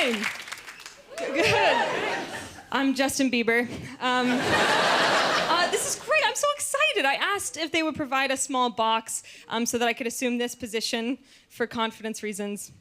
doing? Good. I'm Justin Bieber. This is great. I'm so excited. I asked if they would provide a small box so that I could assume this position for confidence reasons.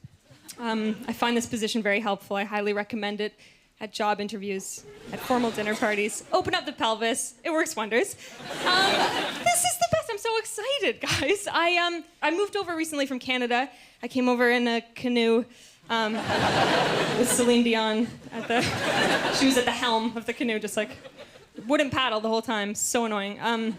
I find this position very helpful. I highly recommend it at job interviews, at formal dinner parties. Open up the pelvis. It works wonders. This is the best. I'm so excited, guys. I moved over recently from Canada. I came over in a canoe with Celine Dion she was at the helm of the canoe, just like wouldn't paddle the whole time. So annoying. And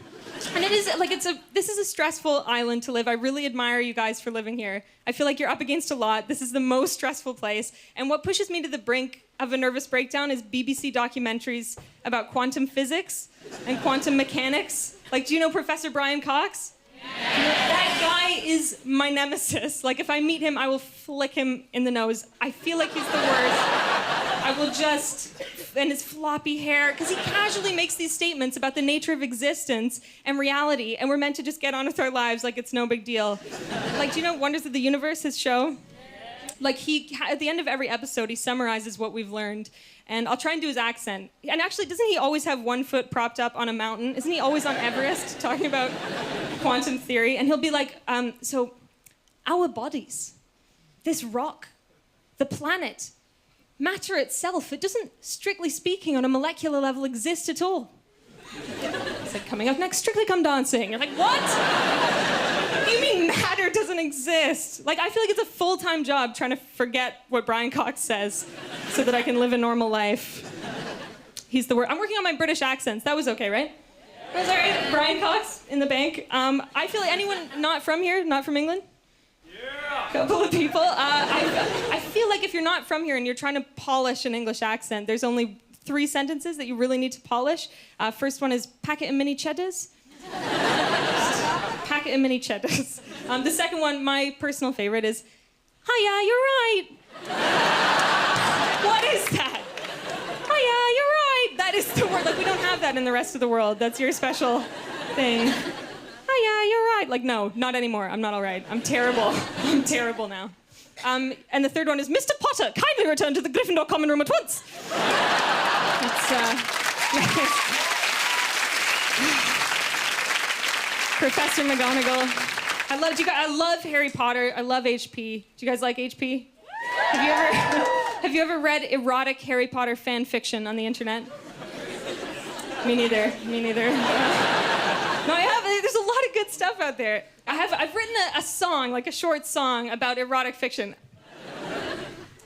it is like this is a stressful island to live. I really admire you guys for living here. I feel like you're up against a lot. This is the most stressful place. And what pushes me to the brink of a nervous breakdown is BBC documentaries about quantum physics and quantum mechanics. Like, do you know Professor Brian Cox? That guy is my nemesis. Like, if I meet him, I will flick him in the nose. I feel like he's the worst. I will just... And his floppy hair, because he casually makes these statements about the nature of existence and reality, and we're meant to just get on with our lives like it's no big deal. Like, do you know Wonders of the Universe, his show? Like, at the end of every episode, he summarizes what we've learned. And I'll try and do his accent. And actually, doesn't he always have one foot propped up on a mountain? Isn't he always on Everest talking about quantum theory? And he'll be like, so our bodies, this rock, the planet, matter itself, it doesn't, strictly speaking, on a molecular level exist at all. It's like, coming up next, Strictly Come Dancing. You're like, what? What do you mean matter doesn't exist? Like, I feel like it's a full-time job trying to forget what Brian Cox says so that I can live a normal life. He's the word. I'm working on my British accents. That was okay, right? Was that right? Brian Cox in the bank. I feel like anyone not from here, not from England? Yeah. Couple of people. I feel like if you're not from here and you're trying to polish an English accent, there's only 3 sentences that you really need to polish. First one is packet of mini cheddars. Packet of mini cheddars. The second one, my personal favorite, is hiya, you're right. What is that? Hiya, you're right. That is the word. Like, we don't have that in the rest of the world. That's your special thing. Hiya, you're right. Like, no, not anymore. I'm not all right. I'm terrible. I'm terrible now. And the third one is, Mr. Potter, kindly return to the Gryffindor common room at once. Professor McGonagall. I love Harry Potter. I love HP. Do you guys like HP? Have you ever read erotic Harry Potter fan fiction on the internet? Me neither. No, I have. There's a lot of good stuff out there. I've written a song, like a short song about erotic fiction.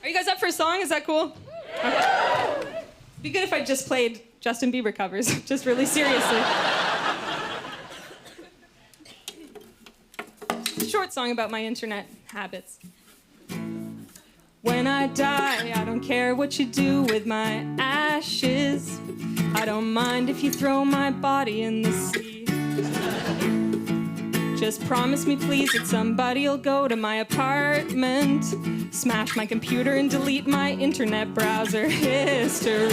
Are you guys up for a song? Is that cool? Okay. It'd be good if I just played Justin Bieber covers, just really seriously. Short song about my internet habits. When I die, I don't care what you do with my ashes. I don't mind if you throw my body in the sea. Just promise me, please, that somebody'll go to my apartment, smash my computer and delete my internet browser history.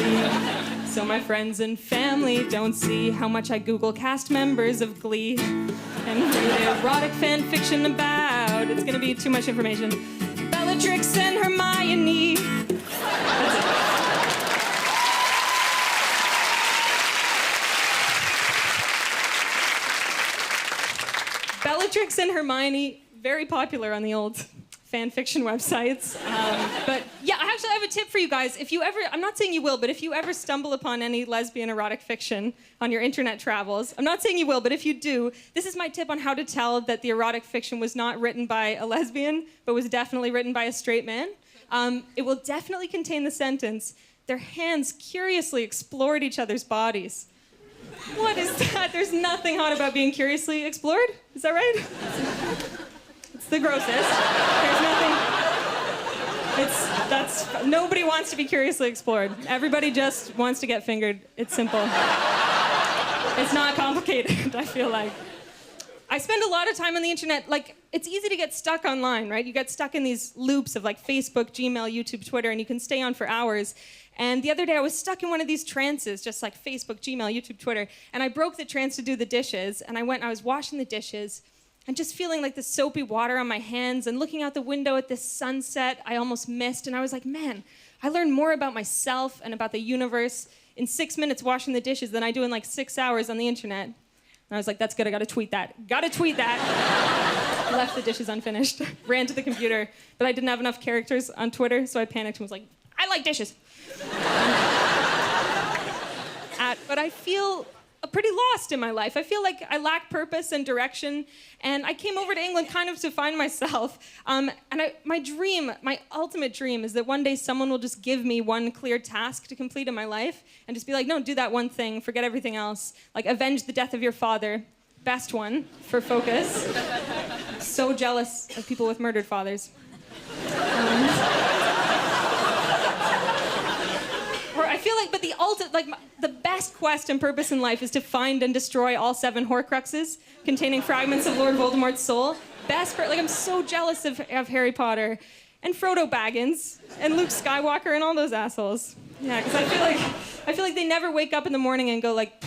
So my friends and family don't see how much I Google cast members of Glee and read erotic fan fiction about. It's gonna be too much information. Bellatrix and Hermione. That's it. Bellatrix and Hermione, very popular on the old fan fiction websites. But yeah, actually I have a tip for you guys. If you ever, I'm not saying you will, but if you ever stumble upon any lesbian erotic fiction on your internet travels, I'm not saying you will, but if you do, this is my tip on how to tell that the erotic fiction was not written by a lesbian, but was definitely written by a straight man. It will definitely contain the sentence, their hands curiously explored each other's bodies. What is that? There's nothing hot about being curiously explored. Is that right? It's the grossest. There's nothing. Nobody wants to be curiously explored. Everybody just wants to get fingered. It's simple. It's not complicated, I feel like. I spend a lot of time on the internet. Like, it's easy to get stuck online, right? You get stuck in these loops of like Facebook, Gmail, YouTube, Twitter, and you can stay on for hours. And the other day I was stuck in one of these trances, just like Facebook, Gmail, YouTube, Twitter, and I broke the trance to do the dishes, and I was washing the dishes, and just feeling like the soapy water on my hands, and looking out the window at this sunset I almost missed, and I was like, man, I learn more about myself and about the universe in 6 minutes washing the dishes than I do in like 6 hours on the internet. And I was like, that's good, I gotta tweet that. Gotta tweet that. Left the dishes unfinished, ran to the computer, but I didn't have enough characters on Twitter, so I panicked and was like, I like dishes. But I feel pretty lost in my life. I feel like I lack purpose and direction, and I came over to England kind of to find myself. My ultimate dream is that one day someone will just give me one clear task to complete in my life and just be like, no, do that one thing, forget everything else. Like, avenge the death of your father. Best one for focus. So jealous of people with murdered fathers. I feel like, but the best quest and purpose in life is to find and destroy all 7 Horcruxes containing fragments of Lord Voldemort's soul. I'm so jealous of Harry Potter and Frodo Baggins and Luke Skywalker and all those assholes. Yeah, because I feel like they never wake up in the morning and go like,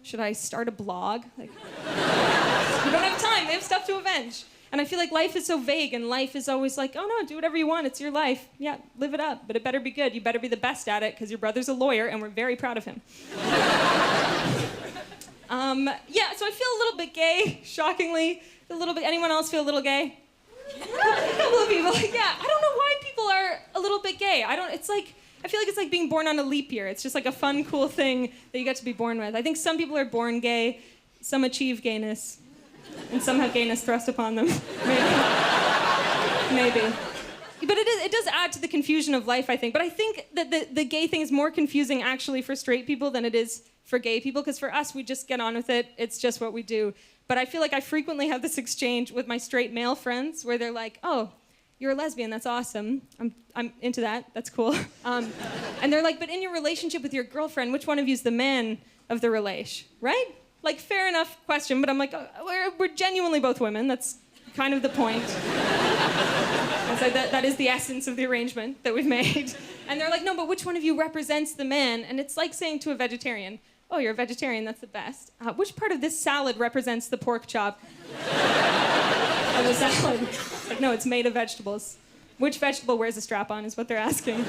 should I start a blog? Like, you don't have time. They have stuff to avenge. And I feel like life is so vague, and life is always like, oh no, do whatever you want, it's your life. Yeah, live it up, but it better be good. You better be the best at it, because your brother's a lawyer, and we're very proud of him. So I feel a little bit gay, shockingly. A little bit. Anyone else feel a little gay? A couple of people. Yeah, I don't know why people are a little bit gay. I feel like it's like being born on a leap year. It's just like a fun, cool thing that you get to be born with. I think some people are born gay, some achieve gayness. And some have gayness thrust upon them. Maybe. But it does add to the confusion of life, I think. But I think that the gay thing is more confusing actually for straight people than it is for gay people, because for us, we just get on with it. It's just what we do. But I feel like I frequently have this exchange with my straight male friends where they're like, oh, you're a lesbian, that's awesome. I'm into that, that's cool. And they're like, but in your relationship with your girlfriend, which one of you's the man of the relation, right? Like, fair enough question, but I'm like, we're genuinely both women. That's kind of the point. That is the essence of the arrangement that we've made. And they're like, no, but which one of you represents the man? And it's like saying to a vegetarian, oh, you're a vegetarian, that's the best. Which part of this salad represents the pork chop of the salad? It's like, no, it's made of vegetables. Which vegetable wears a strap-on is what they're asking.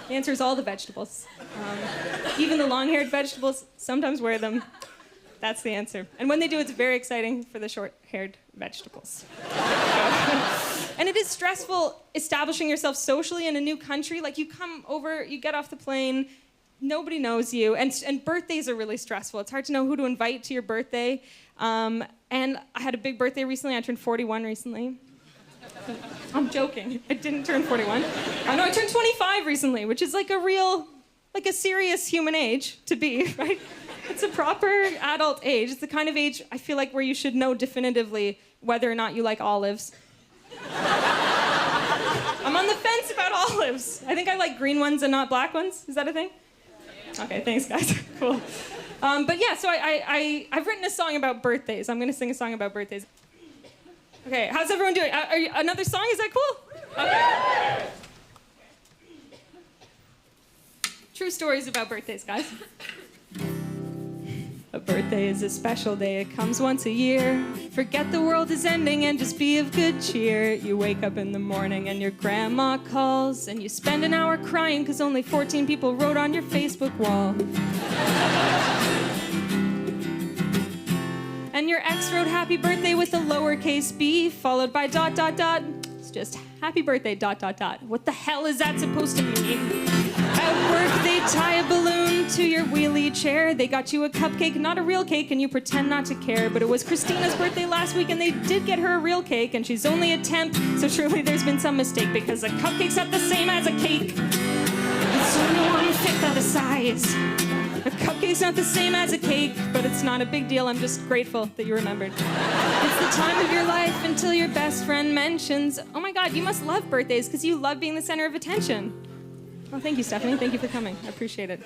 The answer is all the vegetables. Even the long-haired vegetables sometimes wear them. That's the answer. And when they do, it's very exciting for the short-haired vegetables. And it is stressful establishing yourself socially in a new country. Like, you come over, you get off the plane, nobody knows you. And birthdays are really stressful. It's hard to know who to invite to your birthday. And I had a big birthday recently. I turned 41 recently. I'm joking. I didn't turn 41. I know I turned 25 recently, which is like a serious human age to be, right? It's a proper adult age. It's the kind of age I feel like where you should know definitively whether or not you like olives. I'm on the fence about olives. I think I like green ones and not black ones. Is that a thing? Okay, thanks, guys. Cool. But yeah, so I've written a song about birthdays. I'm going to sing a song about birthdays. Okay, how's everyone doing? Another song? Is that cool? Okay. True stories about birthdays, guys. A birthday is a special day. It comes once a year. Forget the world is ending and just be of good cheer. You wake up in the morning and your grandma calls, and you spend an hour crying because only 14 people wrote on your Facebook wall. And your ex wrote happy birthday with a lowercase b, followed by ... It's just happy birthday ... What the hell is that supposed to mean? At work, they tie a balloon to your wheelie chair. They got you a cupcake, not a real cake, and you pretend not to care. But it was Christina's birthday last week, and they did get her a real cake, and she's only a temp, so surely there's been some mistake, because a cupcake's not the same as a cake. It's only 1/5 of the size. A cupcake's not the same as a cake, but it's not a big deal. I'm just grateful that you remembered. It's the time of your life until your best friend mentions, oh my God, you must love birthdays because you love being the center of attention. Well, thank you, Stephanie. Thank you for coming. I appreciate it.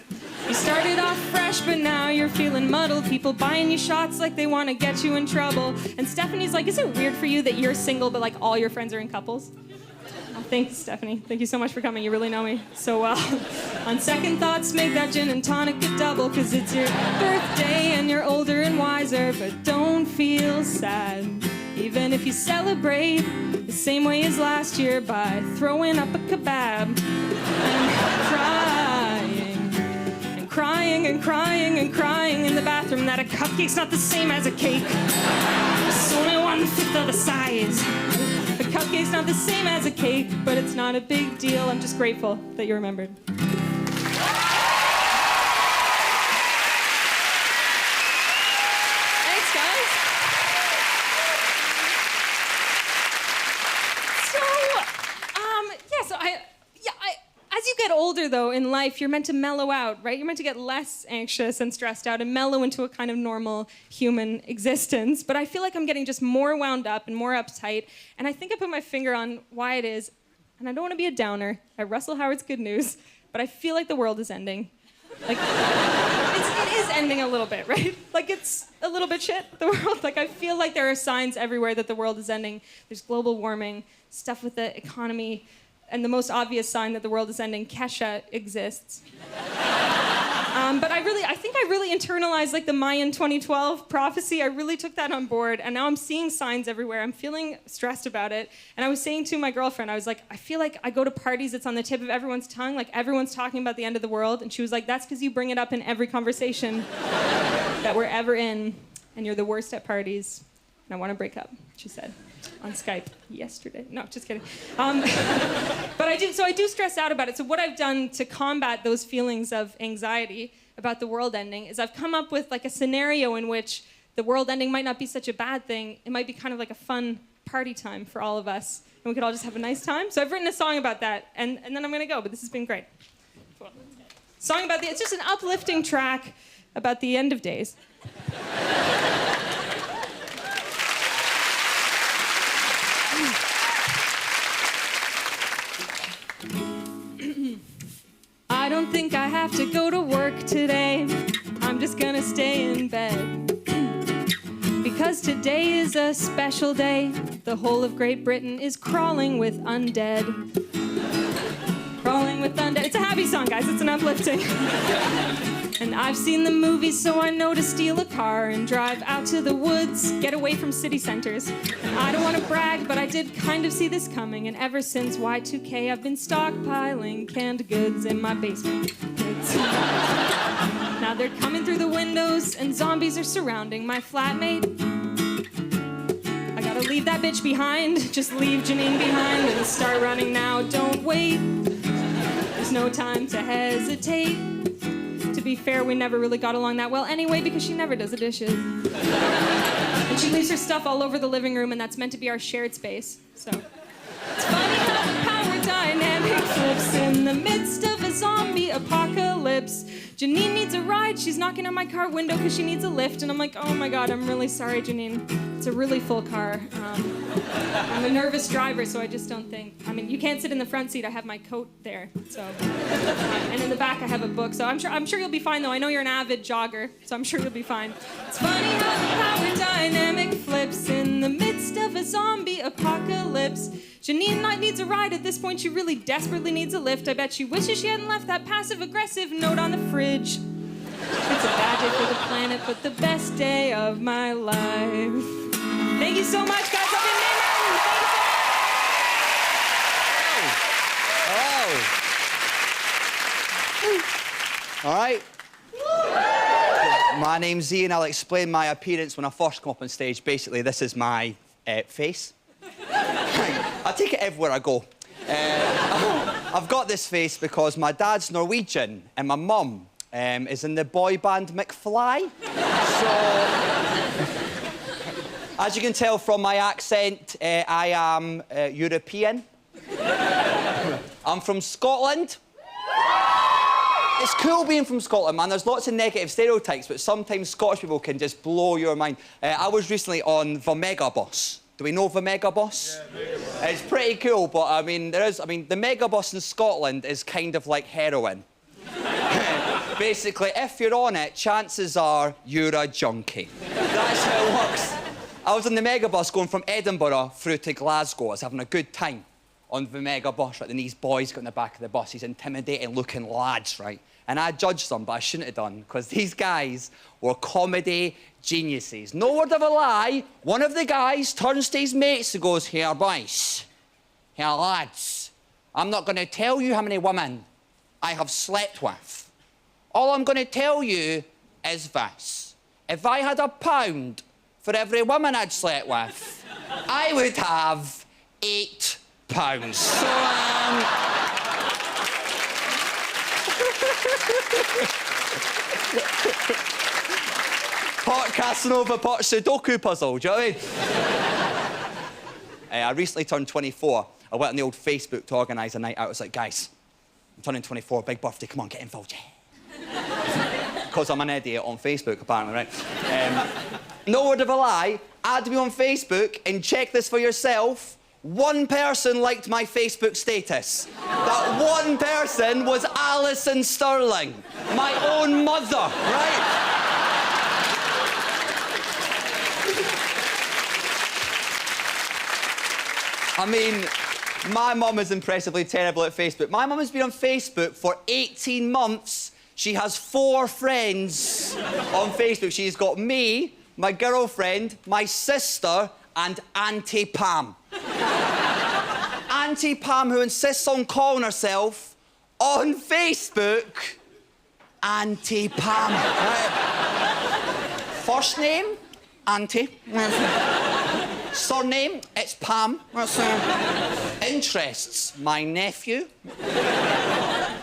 You started off fresh, but now you're feeling muddled. People buying you shots like they want to get you in trouble. And Stephanie's like, is it weird for you that you're single, but like all your friends are in couples? Oh, thanks, Stephanie. Thank you so much for coming. You really know me so well. On second thoughts, make that gin and tonic a double, because it's your birthday and you're older and wiser. But don't feel sad, Even if you celebrate the same way as last year by throwing up a kebab and crying and crying and crying in the bathroom that a cupcake's not the same as a cake. It's only 1/5 of the size. A cupcake's not the same as a cake, but it's not a big deal. I'm just grateful that you remembered. Thanks, guys. As you get older, though, in life, you're meant to mellow out, right? You're meant to get less anxious and stressed out and mellow into a kind of normal human existence. But I feel like I'm getting just more wound up and more uptight. And I think I put my finger on why it is. And I don't want to be a downer at Russell Howard's Good News, but I feel like the world is ending. Like, it is ending a little bit, right? Like, it's a little bit shit, the world. Like, I feel like there are signs everywhere that the world is ending. There's global warming, stuff with the economy, and the most obvious sign that the world is ending, Kesha exists. But I think I really internalized like the Mayan 2012 prophecy. I really took that on board, and now I'm seeing signs everywhere. I'm feeling stressed about it. And I was saying to my girlfriend, I was like, I feel like I go to parties, it's on the tip of everyone's tongue, like everyone's talking about the end of the world. And she was like, that's because you bring it up in every conversation that we're ever in, and you're the worst at parties. And I want to break up, she said. On Skype yesterday. No, just kidding. But I do stress out about it. So what I've done to combat those feelings of anxiety about the world ending is I've come up with like a scenario in which the world ending might not be such a bad thing. It might be kind of like a fun party time for all of us, and we could all just have a nice time. So I've written a song about that, and then I'm gonna go, but this has been great. Song about it's just an uplifting track about the end of days. I don't think I have to go to work today. I'm just gonna stay in bed. Because today is a special day. The whole of Great Britain is crawling with undead. Crawling with undead. It's a happy song, guys. It's an uplifting. And I've seen the movies, so I know to steal a car and drive out to the woods, get away from city centers. And I don't want to brag, but I did kind of see this coming. And ever since Y2K, I've been stockpiling canned goods in my basement. Now they're coming through the windows, and zombies are surrounding my flatmate. I gotta leave that bitch behind. Just leave Janine behind and start running now. Don't wait. There's no time to hesitate. To be fair, we never really got along that well anyway because she never does the dishes. And she leaves her stuff all over the living room, and that's meant to be our shared space. So it's funny how the power dynamic flips in the midst of a zombie apocalypse. Janine needs a ride. She's knocking on my car window because she needs a lift. And I'm like, oh my God, I'm really sorry, Janine. It's a really full car. I'm a nervous driver, so I just don't think. I mean, you can't sit in the front seat. I have my coat there. So, and in the back, I have a book. So I'm sure you'll be fine, though. I know you're an avid jogger, so I'm sure you'll be fine. It's funny how the power dynamic flips in the midst of a zombie apocalypse. Janine needs a ride. At this point, she really desperately needs a lift. I bet she wishes she hadn't left that passive-aggressive note on the fridge. It's a bad day for the planet, but the best day of my life. Thank you so much, guys. I've been Mae Martin. Hello. All right. My name's Ian. I'll explain my appearance when I first come up on stage. Basically, this is my face. I take it everywhere I go. I've got this face because my dad's Norwegian and my mum is in the boy band McFly. So, as you can tell from my accent, I am European. I'm from Scotland. It's cool being from Scotland, man. There's lots of negative stereotypes, but sometimes Scottish people can just blow your mind. I was recently on the Megabus. Do we know the Megabus? Yeah, it's pretty cool, but I mean, the Megabus in Scotland is kind of like heroin. Basically, if you're on it, chances are you're a junkie. That's how it works. I was on the Megabus going from Edinburgh through to Glasgow. I was having a good time on the Megabus, right? And these boys got in the back of the bus, these intimidating looking lads, right? and I judged them, but I shouldn't have done, because these guys were comedy geniuses. No word of a lie, one of the guys turns to his mates and goes, "Here, boys, here, lads, I'm not going to tell you how many women I have slept with. All I'm going to tell you is this. If I had £1 for every woman I'd slept with, I would have £8. So, Pot Casanova, pot Sudoku puzzle, do you know what I mean? I recently turned 24. I went on the old Facebook to organise a night out. I was like, guys, I'm turning 24, big birthday, come on, get involved, yeah. Because I'm an idiot on Facebook, apparently, right? No word of a lie, add me on Facebook and check this for yourself. One person liked my Facebook status. That one person was Alison Stirling, my own mother, right? I mean, my mum is impressively terrible at Facebook. My mum has been on Facebook for 18 months. She has 4 friends on Facebook. She's got me, my girlfriend, my sister, and Auntie Pam. Auntie Pam, who insists on calling herself, on Facebook, Auntie Pam. Right? First name, Auntie. Surname, it's Pam. Interests, my nephew.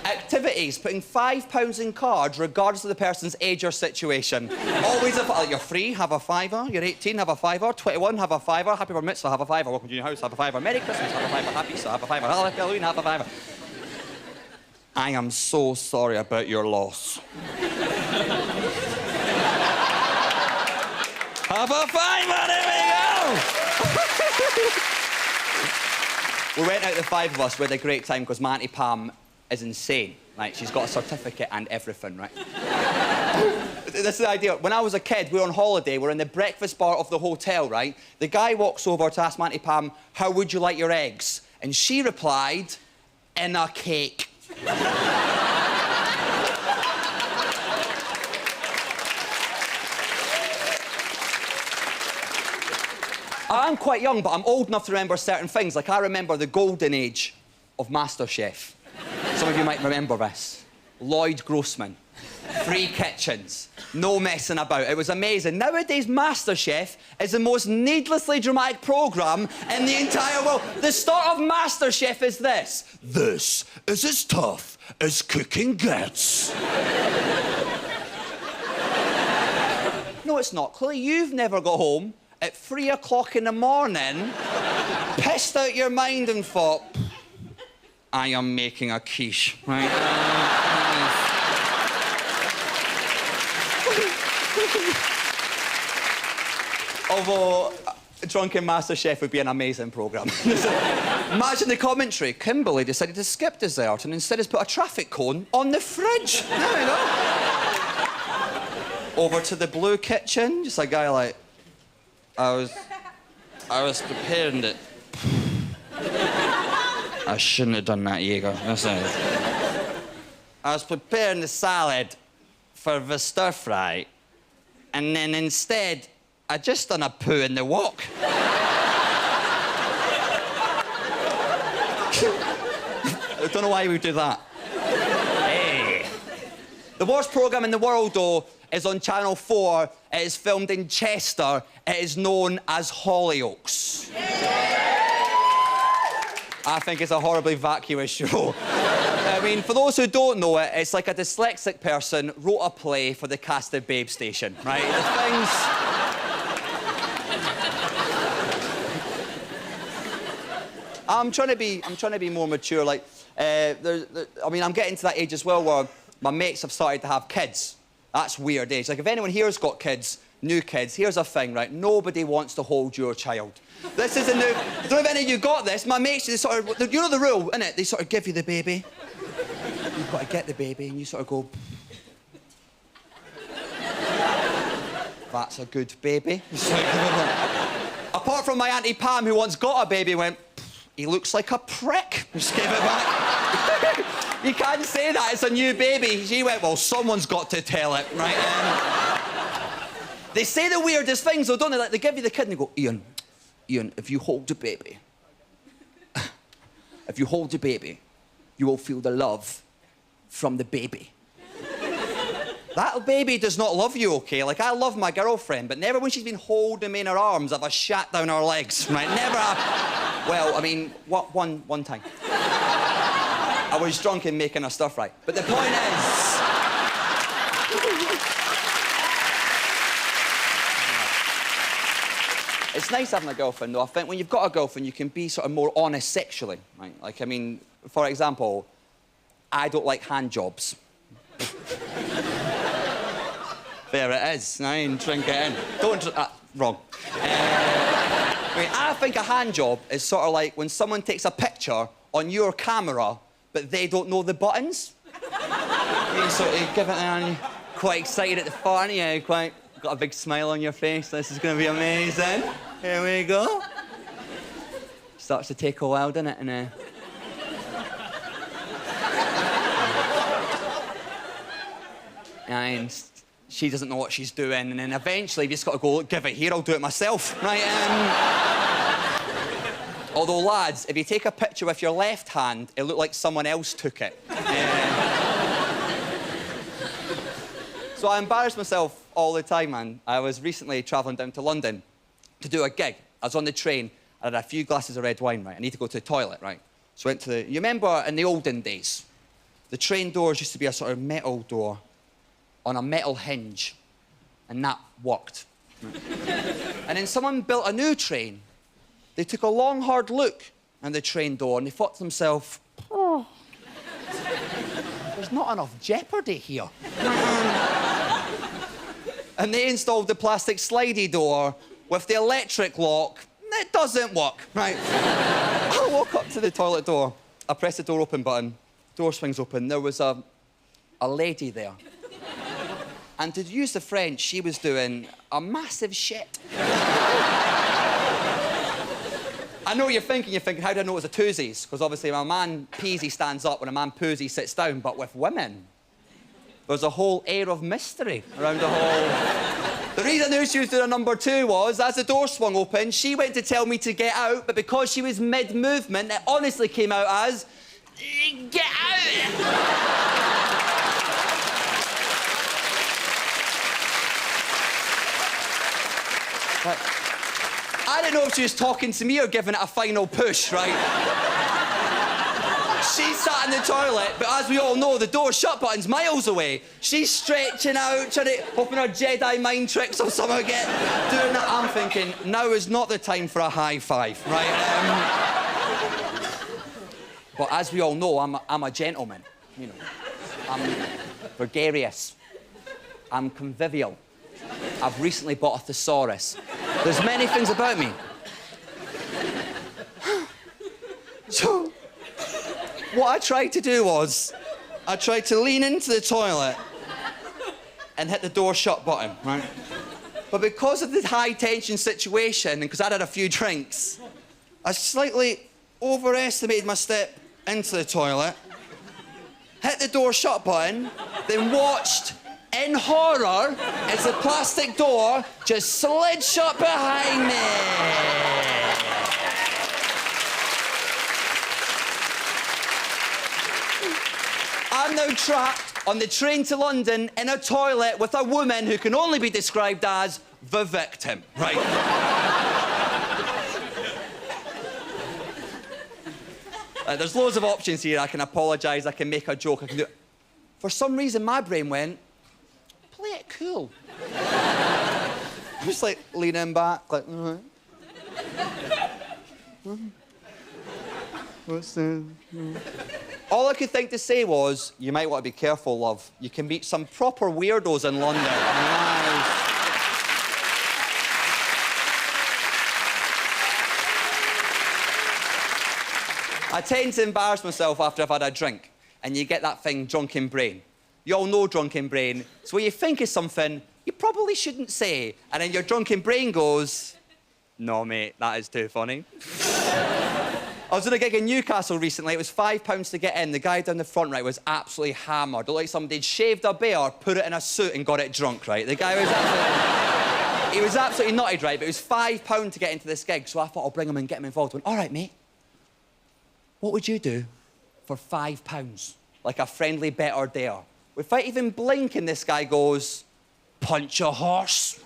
Activities, putting £5 in cards regardless of the person's age or situation. Always like, you're free, have a fiver. You're 18, have a fiver. 21, have a fiver. Happy bar mitzvah, have a fiver. Welcome to your house, have a fiver. Merry Christmas, have a fiver. Happy Easter, have a fiver. Halloween, have a fiver. I am so sorry about your loss. Have a fiver, there we go! We went out, the 5 of us, we had a great time because my Auntie Pam is insane. Right? She's got a certificate and everything, right? This is the idea. When I was a kid, we were on holiday, we're in the breakfast bar of the hotel, right? The guy walks over to ask my Auntie Pam, "How would you like your eggs?" And she replied, "In a cake." I'm quite young, but I'm old enough to remember certain things. Like, I remember the golden age of MasterChef. Some of you might remember this. Lloyd Grossman. Free kitchens. No messing about. It was amazing. Nowadays, MasterChef is the most needlessly dramatic programme in the entire world. The start of MasterChef is this. This is as tough as cooking gets. No, it's not. Clearly, you've never got home at 3 o'clock in the morning, pissed out your mind and thought, I am making a quiche, right? Although, Drunken MasterChef would be an amazing programme. Imagine the commentary. Kimberly decided to skip dessert and instead has put a traffic cone on the fridge. There we go. Over to the blue kitchen, just a guy like, I was preparing it. I shouldn't have done that, Jaeger. That's it. I was preparing the salad for the stir fry, and then instead, I just done a poo in the wok. I don't know why we would do that. Hey. The worst programme in the world, though, is on Channel 4. It is filmed in Chester. It is known as Hollyoaks. I think it's a horribly vacuous show. I mean, for those who don't know it, it's like a dyslexic person wrote a play for the cast of Babe Station, right? The things... I'm trying to be more mature. Like, I mean, I'm getting to that age as well where my mates have started to have kids. That's weird age. Like, if anyone here's got kids, new kids, here's a thing, right? Nobody wants to hold your child. This is a new... I don't know if any of you got this. My mates, they sort of... You know the rule, innit? They sort of give you the baby. You've got to get the baby, and you sort of go... That's a good baby. Apart from my Auntie Pam, who once got a baby, went... He looks like a prick. Just gave it back. You can't say that, it's a new baby. She went, well, someone's got to tell it, right? They say the weirdest things, though, don't they? Like, they give you the kid and they go, Iain, if you hold the baby, you will feel the love from the baby. That baby does not love you, OK? Like, I love my girlfriend, but never when she's been holding me in her arms have I shat down her legs, right? Never. Well, I mean, one time. I was drunk and making her stuff right. But the point is... It's nice having a girlfriend, though. I think when you've got a girlfriend, you can be sort of more honest sexually, right? Like, I mean, for example, I don't like hand jobs. There it is. I mean, drink it in. Don't... wrong. I mean, I think a hand job is sort of like when someone takes a picture on your camera, but they don't know the buttons. You sort of give it and you're quite excited at the front, yeah, got a big smile on your face. This is going to be amazing. Here we go. Starts to take a while, doesn't it? And she doesn't know what she's doing, and then eventually you've just got to go, give it here, I'll do it myself, right? Although, lads, if you take a picture with your left hand, it looked like someone else took it. So I embarrass myself all the time, man. I was recently travelling down to London to do a gig. I was on the train, I had a few glasses of red wine, right? I need to go to the toilet, right? So I went to the... You remember in the olden days, the train doors used to be a sort of metal door on a metal hinge, and that worked. And then someone built a new train. They took a long, hard look at the train door, and they thought to themselves, oh, there's not enough jeopardy here. And they installed the plastic slidey door with the electric lock. It doesn't work, right? I walk up to the toilet door. I press the door open button. Door swings open. There was a lady there. And to use the French, she was doing a massive shit. I know what you're thinking, how do I know it was a twosies? Because obviously when a man pees, he stands up, when a man poos, he sits down. But with women, there's a whole air of mystery around the whole... The reason I knew she was doing a number two was, as the door swung open, she went to tell me to get out, but because she was mid-movement, it honestly came out as, get out! I didn't know if she was talking to me or giving it a final push, right? She sat in the toilet, but as we all know, the door shut button's miles away. She's stretching out, trying to hoping her Jedi mind tricks or something doing that. I'm thinking, now is not the time for a high five, right? But as we all know, I'm a gentleman, you know. I'm gregarious. I'm convivial. I've recently bought a thesaurus. There's many things about me. So, what I tried to do was, I tried to lean into the toilet and hit the door shut button, right? But because of the high-tension situation, and because I'd had a few drinks, I slightly overestimated my step into the toilet, hit the door shut button, then watched in horror as the plastic door just slid shut behind me. I'm now trapped on the train to London in a toilet with a woman who can only be described as the victim, right? There's loads of options here. I can apologise, I can make a joke, I can do... For some reason, my brain went, play it cool. I'm just like leaning back, like, what's that? All I could think to say was, you might want to be careful, love. You can meet some proper weirdos in London. I tend to embarrass myself after I've had a drink, and you get that thing, drunken brain. You all know drunken brain. So when you think of something you probably shouldn't say, and then your drunken brain goes, no, mate, that is too funny. I was in a gig in Newcastle recently. It was £5 to get in. The guy down the front, right, was absolutely hammered. Looked like somebody had shaved a bear, put it in a suit and got it drunk, right? The guy was absolutely... He was absolutely nutted, right? But it was £5 to get into this gig, so I thought I'll bring him and get him involved. I went, all right, mate, what would you do for £5? Like a friendly bet or dare. Without even blinking, this guy goes, punch a horse.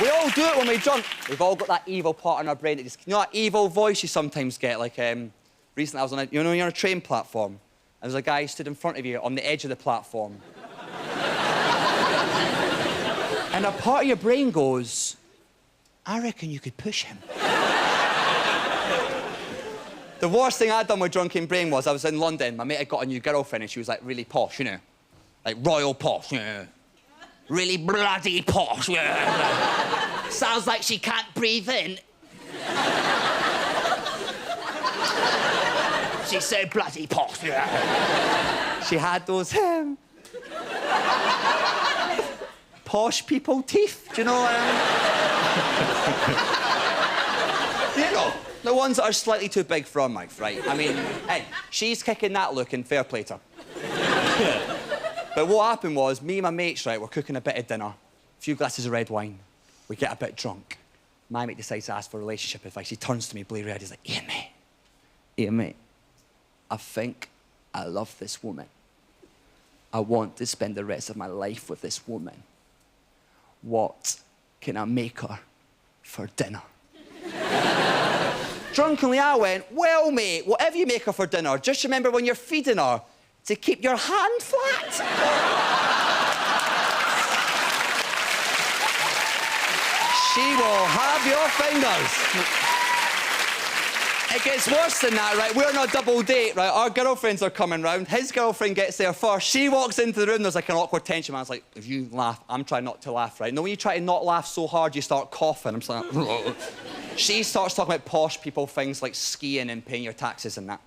We all do it when we're drunk. We've all got that evil part in our brain that just, you know, that evil voice you sometimes get. Like, recently I was on a, you know, you're on a train platform, and there's a guy who stood in front of you on the edge of the platform. And a part of your brain goes, I reckon you could push him. The worst thing I'd done with drunken brain was I was in London. My mate had got a new girlfriend, and she was, like, really posh, you know. Like, royal posh, you know. Really bloody posh, yeah. Sounds like she can't breathe in. She's so bloody posh, yeah. She had those, posh people teeth, do you know? You know, the ones that are slightly too big for our mouth, right? I mean, hey, she's kicking that look and fair play to her. Yeah. But what happened was, me and my mates, right, were cooking a bit of dinner, a few glasses of red wine. We get a bit drunk. My mate decides to ask for relationship advice. He turns to me, bleary-eyed, he's like, Iain, mate, I think I love this woman. I want to spend the rest of my life with this woman. What can I make her for dinner? Drunkenly, I went, well, mate, whatever you make her for dinner, just remember when you're feeding her, to keep your hand flat. She will have your fingers. It gets worse than that, right? We're on a double date, right? Our girlfriends are coming round. His girlfriend gets there first. She walks into the room. There's like an awkward tension. Man's like, if you laugh, I'm trying not to laugh, right? No, when you try to not laugh so hard, you start coughing. I'm just like, She starts talking about posh people, things like skiing and paying your taxes and that.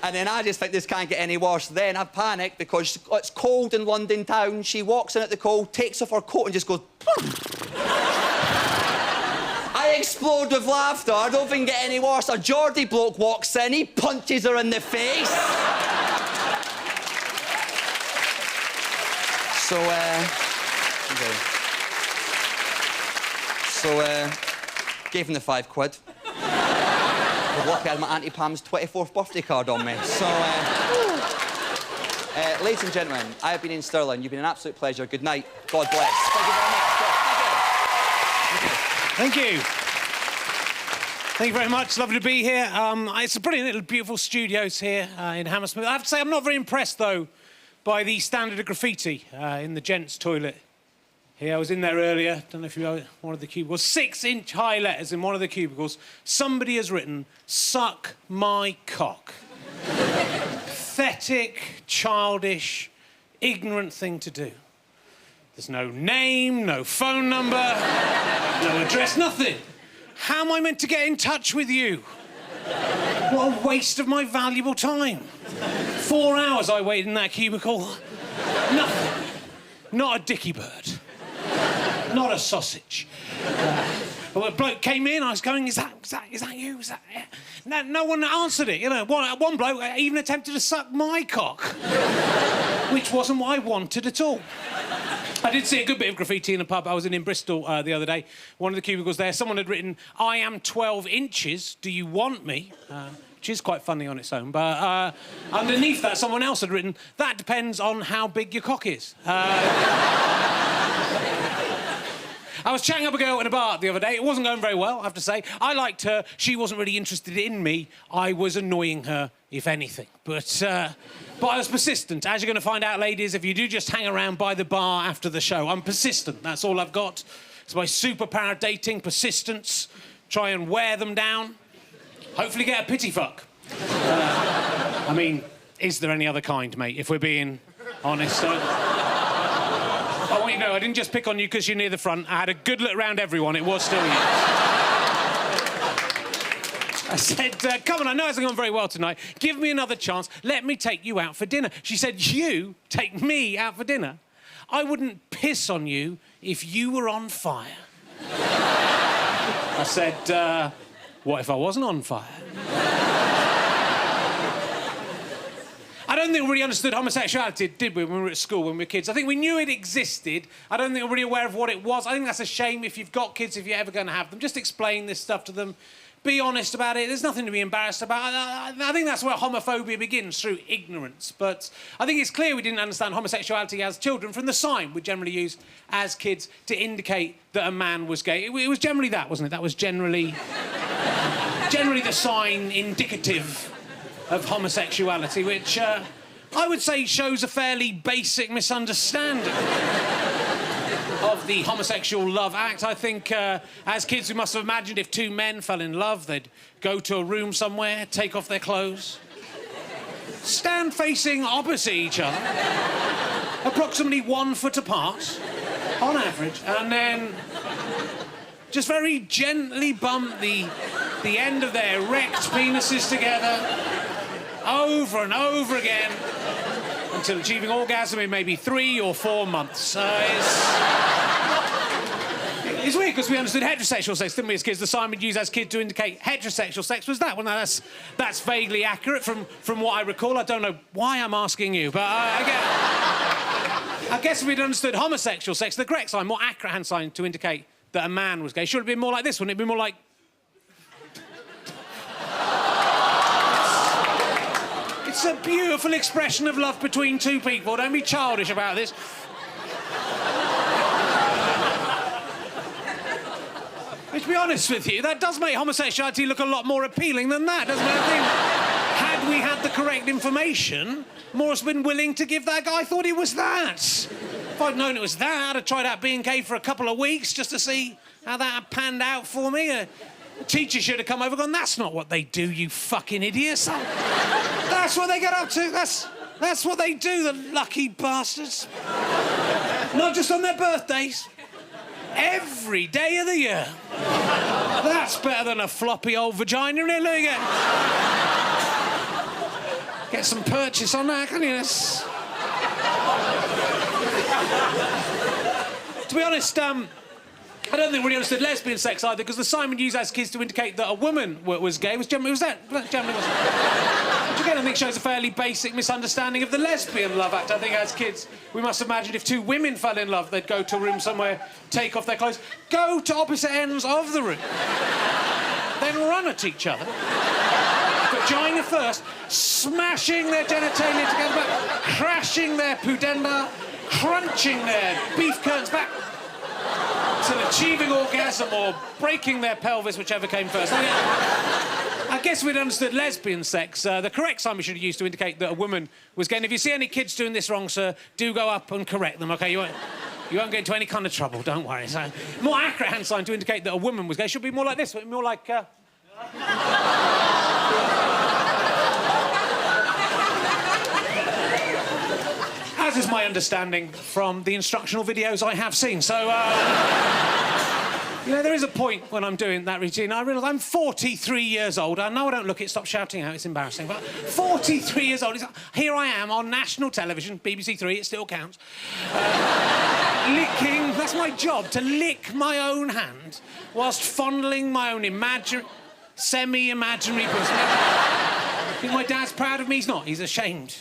And then I just think this can't get any worse. Then I panic because it's cold in London town. She walks in at the cold, takes off her coat and just goes... I explode with laughter. I don't think it can get any worse. A Geordie bloke walks in, he punches her in the face. Gave him the £5. Lucky I had my Auntie Pam's 24th birthday card on me. So, ladies and gentlemen, I have been Iain Stirling. You've been an absolute pleasure. Good night. God bless. Thank you very much. Thank you. Thank you very much. Lovely to be here. It's a brilliant little, beautiful studios here in Hammersmith. I have to say, I'm not very impressed, though, by the standard of graffiti in the gents' toilet. Here, I was in there earlier, don't know if you know, one of the cubicles, 6-inch high letters in one of the cubicles. Somebody has written, suck my cock. Pathetic, childish, ignorant thing to do. There's no name, no phone number, no address, nothing. How am I meant to get in touch with you? What a waste of my valuable time. 4 hours I waited in that cubicle. Nothing. Not a dicky bird. Not a sausage. A bloke came in, I was going, is that you? Is that it? No one answered it, you know. One bloke even attempted to suck my cock, which wasn't what I wanted at all. I did see a good bit of graffiti in a pub. I was in Bristol the other day. One of the cubicles there, someone had written, I am 12 inches, do you want me? Which is quite funny on its own, but underneath that, someone else had written, that depends on how big your cock is. I was chatting up a girl in a bar the other day. It wasn't going very well, I have to say. I liked her. She wasn't really interested in me. I was annoying her, if anything. But I was persistent. As you're going to find out, ladies, if you do just hang around by the bar after the show, I'm persistent. That's all I've got. It's my superpower of dating, persistence. Try and wear them down. Hopefully get a pity fuck. I mean, is there any other kind, mate, if we're being honest? I want you to know, I didn't just pick on you because you're near the front. I had a good look around everyone. It was still you. I said, come on, I know it hasn't gone very well tonight. Give me another chance. Let me take you out for dinner. She said, you take me out for dinner? I wouldn't piss on you if you were on fire. I said, what if I wasn't on fire? I don't think we really understood homosexuality, did we, when we were at school, when we were kids? I think we knew it existed. I don't think we were really aware of what it was. I think that's a shame if you've got kids, if you're ever going to have them. Just explain this stuff to them. Be honest about it. There's nothing to be embarrassed about. I think that's where homophobia begins, through ignorance. But I think it's clear we didn't understand homosexuality as children from the sign we generally used as kids to indicate that a man was gay. It was generally that, wasn't it? That was generally the sign indicative of homosexuality, which I would say shows a fairly basic misunderstanding of the homosexual love act. I think as kids we must have imagined if two men fell in love, they'd go to a room somewhere, take off their clothes, stand facing opposite each other, approximately 1 foot apart, on average, and then just very gently bump the end of their erect penises together over and over again until achieving orgasm in maybe 3 or 4 months. It's weird because we understood heterosexual sex, didn't we, as kids? The sign we'd use as kids to indicate heterosexual sex was that. Well, now that's vaguely accurate from what I recall. I don't know why I'm asking you, but I guess if we'd understood homosexual sex, the correct sign, more accurate hand sign to indicate that a man was gay, should have been more like this, wouldn't it? Be more like... It's a beautiful expression of love between two people. Don't be childish about this. But to be honest with you, that does make homosexuality look a lot more appealing than that, doesn't it? I think, had we had the correct information, more has been willing to give that guy. I thought it was that. If I'd known it was that, I'd have tried out being gay for a couple of weeks just to see how that had panned out for me. The teacher should have come over and gone, that's not what they do, you fucking idiots. That's what they get up to. That's what they do, the lucky bastards. Not just on their birthdays. Every day of the year. That's better than a floppy old vagina, isn't it? Look again. Get some purchase on that, can you? To be honest, I don't think we really understood lesbian sex either, because the sign we used as kids to indicate that a woman was gay was generally... Which again I think shows a fairly basic misunderstanding of the lesbian love act. I think as kids we must have imagined if two women fell in love, they'd go to a room somewhere, take off their clothes, go to opposite ends of the room, then run at each other, vagina first, smashing their genitalia together, back, crashing their pudenda, crunching their beef curtains back, till achieving orgasm or breaking their pelvis, whichever came first. I guess we'd understood lesbian sex. The correct sign we should have used to indicate that a woman was gay. And if you see any kids doing this wrong, sir, do go up and correct them, OK? You won't get into any kind of trouble, don't worry. So, more accurate hand sign to indicate that a woman was gay should be more like this, more like... As is my understanding from the instructional videos I have seen. So, you know, there is a point when I'm doing that routine. I realise I'm 43 years old. I know I don't look it. Stop shouting out. It's embarrassing. But 43 years old. Here I am on national television, BBC 3, it still counts. Licking... That's my job, to lick my own hand whilst fondling my own semi-imaginary pussy. Think my dad's proud of me? He's not. He's ashamed.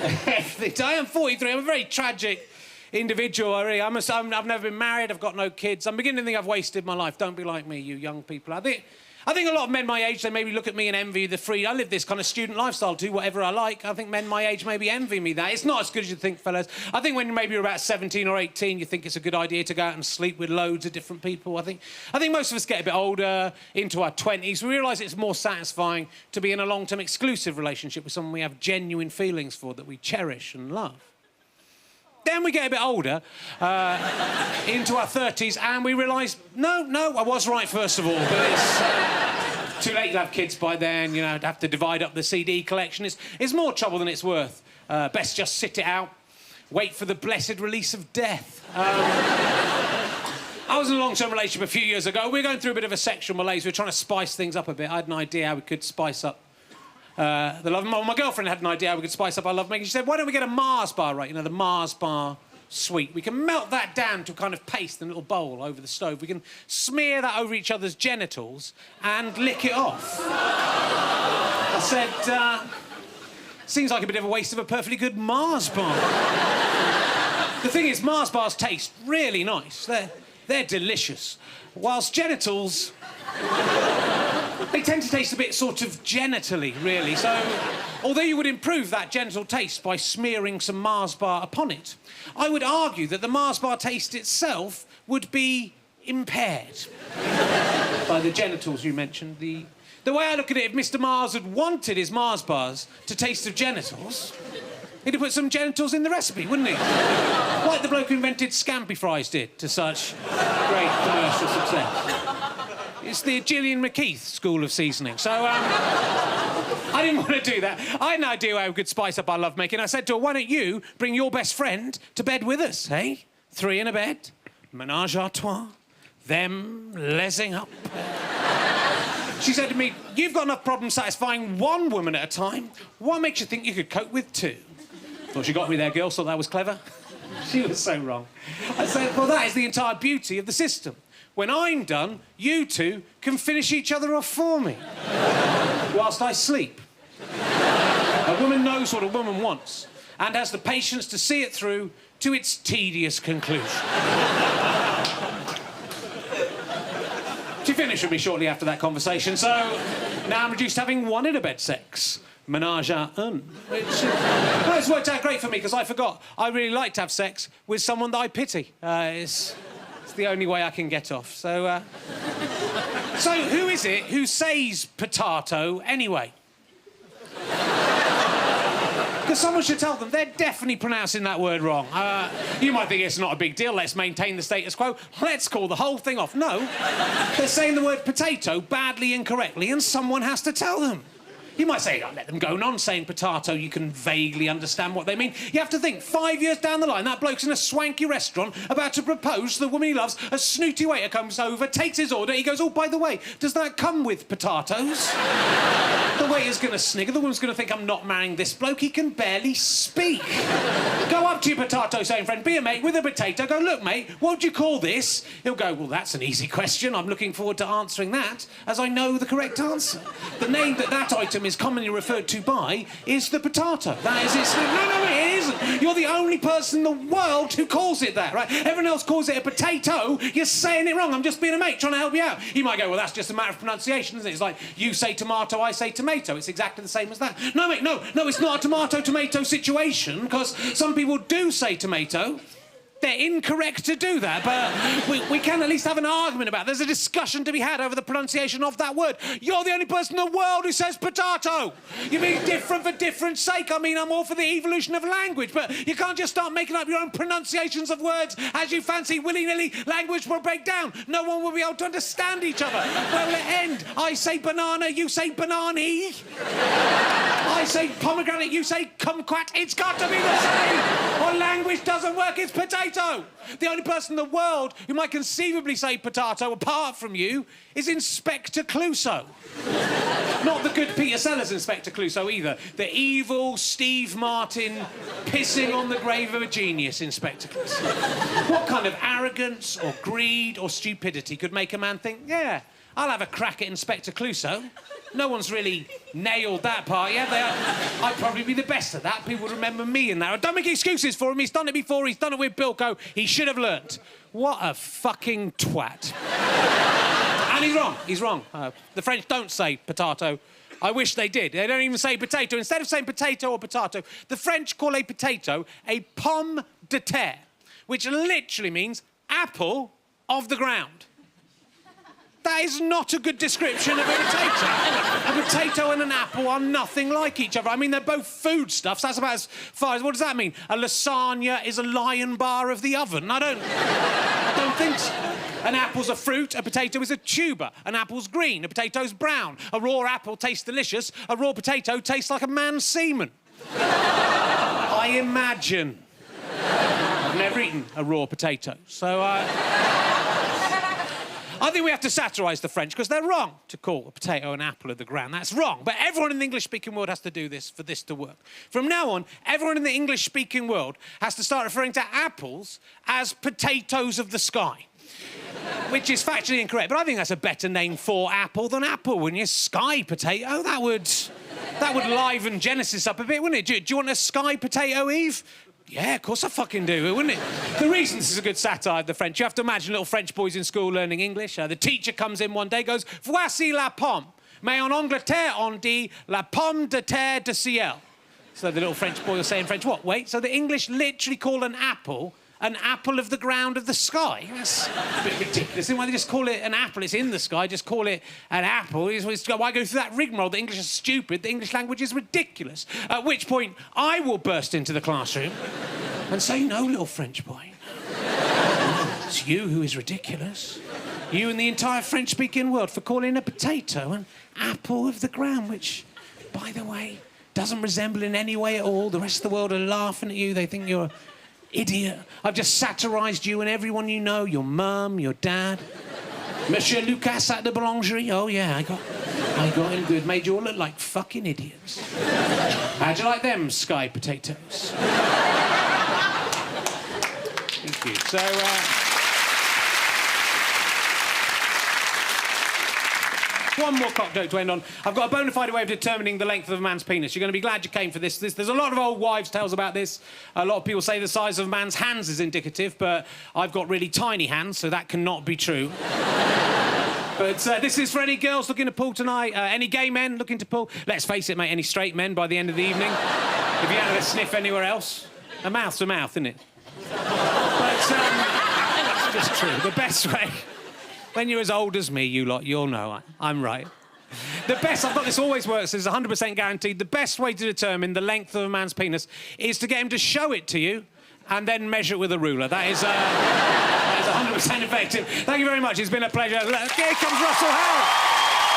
I am 43. I'm a very tragic individual. I've never been married. I've got no kids. I'm beginning to think I've wasted my life. Don't be like me, you young people. I think a lot of men my age, they maybe look at me and envy the free... I live this kind of student lifestyle, do whatever I like. I think men my age maybe envy me that. It's not as good as you think, fellas. I think when maybe you're about 17 or 18, you think it's a good idea to go out and sleep with loads of different people. I think most of us get a bit older, into our 20s. We realise it's more satisfying to be in a long-term exclusive relationship with someone we have genuine feelings for, that we cherish and love. Then we get a bit older, into our 30s, and we realise, no, I was right, first of all, but it's too late to have kids by then, you know, to have to divide up the CD collection. It's more trouble than it's worth. Best just sit it out, wait for the blessed release of death. I was in a long-term relationship a few years ago. We were going through a bit of a sexual malaise. We were trying to spice things up a bit. I had an idea how we could spice up the love. My girlfriend had an idea how we could spice up our love making. She said, why don't we get a Mars bar, right? You know, the Mars bar sweet. We can melt that down to a kind of paste in a little bowl over the stove. We can smear that over each other's genitals and lick it off. I said, seems like a bit of a waste of a perfectly good Mars bar. The thing is, Mars bars taste really nice. They're delicious. Whilst genitals, they tend to taste a bit sort of genitally, really. So, although you would improve that genital taste by smearing some Mars bar upon it, I would argue that the Mars bar taste itself would be impaired by the genitals you mentioned. The way I look at it, if Mr. Mars had wanted his Mars bars to taste of genitals, he'd have put some genitals in the recipe, wouldn't he? Like the bloke who invented scampi fries did to such great commercial success. It's the Gillian McKeith school of seasoning. So, I didn't want to do that. I had an idea how we could spice up our lovemaking. I said to her, why don't you bring your best friend to bed with us, eh? 3 in a bed, menage a trois, them lesing up. She said to me, you've got enough problems satisfying one woman at a time. What makes you think you could cope with 2? Thought she got me there, girl, thought that was clever. She was so wrong. I said, well, that is the entire beauty of the system. When I'm done, you 2 can finish each other off for me whilst I sleep. A woman knows what a woman wants and has the patience to see it through to its tedious conclusion. She finished with me shortly after that conversation, so now I'm reduced to having 1 in-a-bed sex. Menage a un. Which, well, it's worked out great for me, because I forgot I really like to have sex with someone that I pity. It's the only way I can get off. So who is it who says potato anyway? Because someone should tell them they're definitely pronouncing that word wrong. You might think it's not a big deal, let's maintain the status quo. Let's call the whole thing off. No, they're saying the word potato badly and incorrectly, and someone has to tell them. You might say, oh, let them go on saying potato, you can vaguely understand what they mean. You have to think, 5 years down the line, that bloke's in a swanky restaurant about to propose to the woman he loves, a snooty waiter comes over, takes his order, he goes, oh, by the way, does that come with potatoes? The waiter's gonna snigger, the woman's gonna think I'm not marrying this bloke, he can barely speak. Go up to your potato saying friend, be a mate with a potato, go, look, mate, what do you call this? He'll go, well, that's an easy question, I'm looking forward to answering that, as I know the correct answer. The name that item is commonly referred to by is the potato. That is its... No, it isn't. You're the only person in the world who calls it that, right? Everyone else calls it a potato. You're saying it wrong. I'm just being a mate, trying to help you out. You might go, well, that's just a matter of pronunciation, isn't it? It's like, you say tomato, I say tomato. It's exactly the same as that. No, mate, no, it's not a tomato-tomato situation, because some people do say tomato. They're incorrect to do that, but we can at least have an argument about it. There's a discussion to be had over the pronunciation of that word. You're the only person in the world who says potato. You mean different for different sake. I mean, I'm all for the evolution of language, but you can't just start making up your own pronunciations of words as you fancy. Willy-nilly, language will break down. No one will be able to understand each other. Where will it end? I say banana, you say banani. I say pomegranate, you say kumquat. It's got to be the same. Or language doesn't work, it's potato. The only person in the world who might conceivably say potato apart from you is Inspector Clouseau. Not the good Peter Sellers Inspector Clouseau either. The evil Steve Martin pissing on the grave of a genius Inspector Clouseau. What kind of arrogance or greed or stupidity could make a man think, yeah, I'll have a crack at Inspector Clouseau? No one's really nailed that part yet. I'd probably be the best at that. People would remember me in that. Don't make excuses for him. He's done it before. He's done it with Bilko. He should have learnt. What a fucking twat. And he's wrong. He's wrong. The French don't say potato. I wish they did. They don't even say potato. Instead of saying potato or potato, the French call a potato a pomme de terre, which literally means apple of the ground. That is not a good description of a potato. A potato and an apple are nothing like each other. I mean, they're both foodstuffs. That's about as far as... What does that mean? A lasagna is a lion bar of the oven? I don't think so. An apple's a fruit, a potato is a tuber. An apple's green, a potato's brown. A raw apple tastes delicious. A raw potato tastes like a man's semen. I imagine. I've never eaten a raw potato, so I think we have to satirise the French because they're wrong to call a potato an apple of the ground. That's wrong. But everyone in the English-speaking world has to do this for this to work. From now on, everyone in the English-speaking world has to start referring to apples as potatoes of the sky. Which is factually incorrect, but I think that's a better name for apple than apple, wouldn't you? Sky potato, that would liven Genesis up a bit, wouldn't it? Do you want a sky potato, Eve? Yeah, of course I fucking do, wouldn't it? The reason this is a good satire of the French, you have to imagine little French boys in school learning English. The teacher comes in one day, goes, "Voici la pomme. Mais en Angleterre, on dit la pomme de terre de ciel." So the little French boy will say in French, what? Wait, so the English literally call an apple of the ground of the sky? That's a bit ridiculous. Why they just call it an apple? It's in the sky, just call it an apple. Why go through that rigmarole? The English is stupid, the English language is ridiculous. At which point, I will burst into the classroom and say, "No, little French boy. It's you who is ridiculous. You and the entire French-speaking world for calling a potato an apple of the ground," which, by the way, doesn't resemble in any way at all. The rest of the world are laughing at you. They think you're idiot. I've just satirised you and everyone you know, your mum, your dad. Monsieur Lucas at the boulangerie. Oh, yeah, I got him good. Made you all look like fucking idiots. How'd you like them, sky potatoes? Thank you. So, one more cock joke to end on. I've got a bona fide way of determining the length of a man's penis. You're going to be glad you came for this. There's a lot of old wives' tales about this. A lot of people say the size of a man's hands is indicative, but I've got really tiny hands, so that cannot be true. But this is for any girls looking to pull tonight, any gay men looking to pull. Let's face it, mate, any straight men by the end of the evening. If you had a sniff anywhere else. A mouth's a mouth, isn't it? But it's just true. The best way... When you're as old as me, you lot, you'll know I'm right. The best, I've got this always works, is 100% guaranteed. The best way to determine the length of a man's penis is to get him to show it to you and then measure it with a ruler. That is 100% effective. Thank you very much. It's been a pleasure. Here comes Russell Howard.